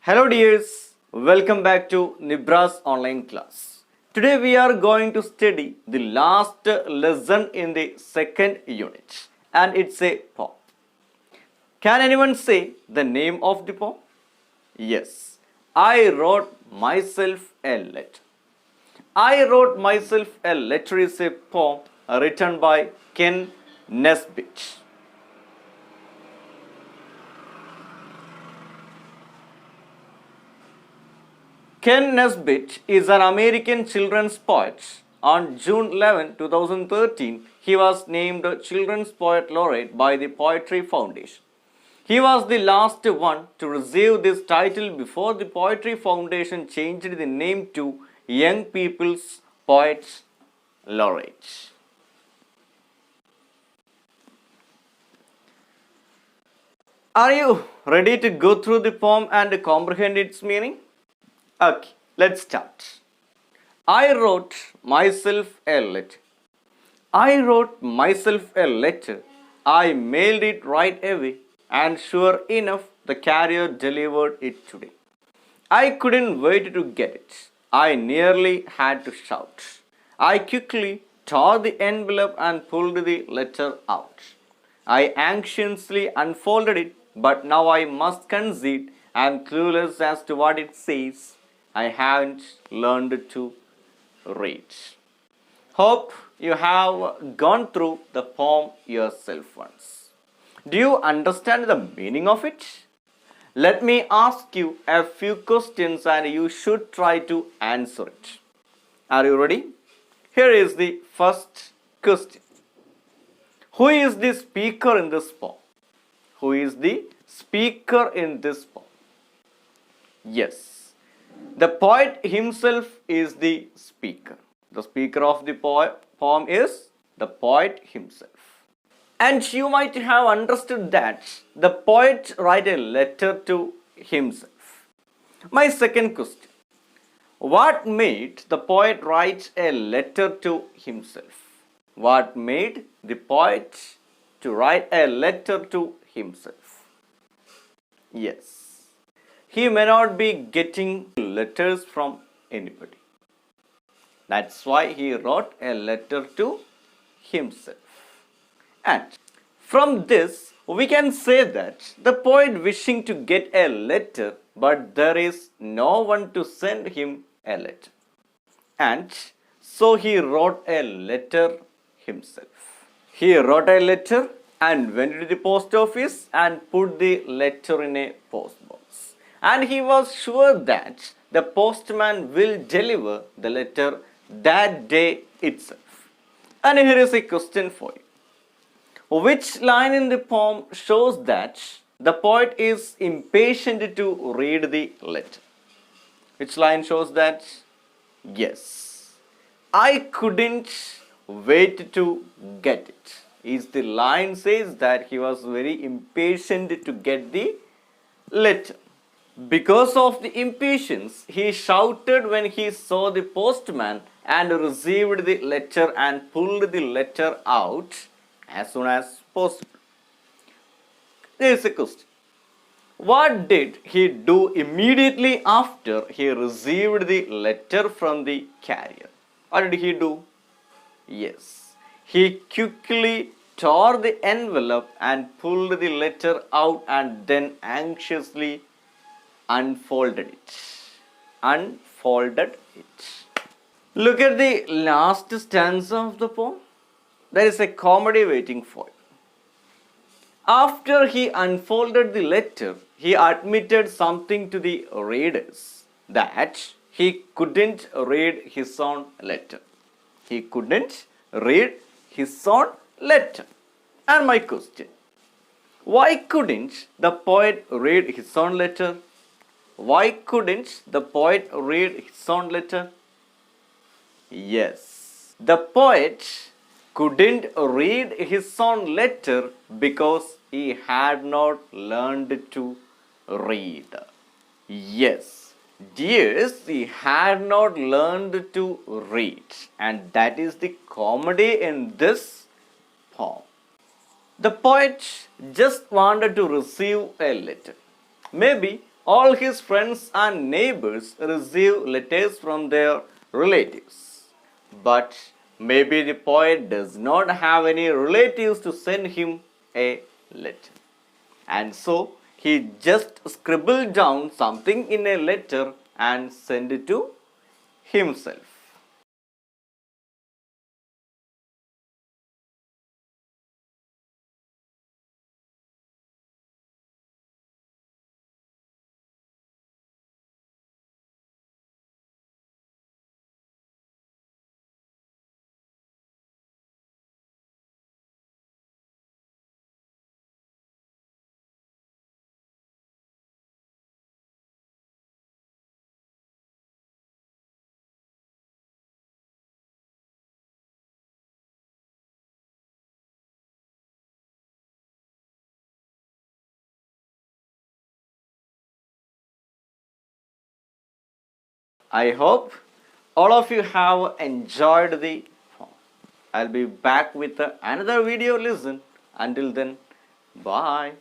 Hello dears, welcome back to Nibra's online class. Today we are going to study the last lesson in the second unit and it's a poem. Can anyone say the name of the poem? Yes, I wrote myself a letter. I wrote myself a letter is a poem written by Ken Nesbitt. Ken Nesbitt is an American children's poet. On June 11, 2013, he was named Children's Poet Laureate by the Poetry Foundation. He was the last one to receive this title before the Poetry Foundation changed the name to Young People's Poets Laureate. Are you ready to go through the poem and comprehend its meaning? Okay, let's start. I wrote myself a letter. I wrote myself a letter. I mailed it right away, and sure enough, the carrier delivered it today. I couldn't wait to get it. I nearly had to shout. I quickly tore the envelope and pulled the letter out. I anxiously unfolded it, but now I must concede I am clueless as to what it says. I haven't learned to read. Hope you have gone through the poem yourself once. Do you understand the meaning of it? Let me ask you a few questions and you should try to answer it. Are you ready? Here is the first question. Who is the speaker in this poem? Who is the speaker in this poem? Yes. The poet himself is the speaker. The speaker of the poem is the poet himself. And you might have understood that the poet write a letter to himself. My second question. What made the poet write a letter to himself? What made the poet to write a letter to himself? Yes. He may not be getting letters from anybody. That's why he wrote a letter to himself. And from this, we can say that the poet wishing to get a letter, but there is no one to send him a letter. And so he wrote a letter himself. He wrote a letter and went to the post office and put the letter in a post box. And he was sure that the postman will deliver the letter that day itself. And here is a question for you. Which line in the poem shows that the poet is impatient to read the letter? Which line shows that? Yes. I couldn't wait to get it. Is the line says that he was very impatient to get the letter. Because of the impatience, he shouted when he saw the postman and received the letter and pulled the letter out as soon as possible. There is a question. What did he do immediately after he received the letter from the carrier? What did he do? Yes, he quickly tore the envelope and pulled the letter out and then anxiously unfolded it. Unfolded it. Look at the last stanza of the poem. There is a comedy waiting for you. After he unfolded the letter, he admitted something to the readers that he couldn't read his own letter. He couldn't read his own letter. And my question, why couldn't the poet read his own letter? Why couldn't the poet read his own letter? Yes, the poet couldn't read his own letter because he had not learned to read. Yes, dears, he had not learned to read, and that is the comedy in this poem. The poet just wanted to receive a letter. Maybe All his friends and neighbors receive letters from their relatives. But maybe the poet does not have any relatives to send him a letter. And so he just scribbled down something in a letter and sent it to himself. I hope all of you have enjoyed the poem. I'll be back with another video. Listen. Until then, bye.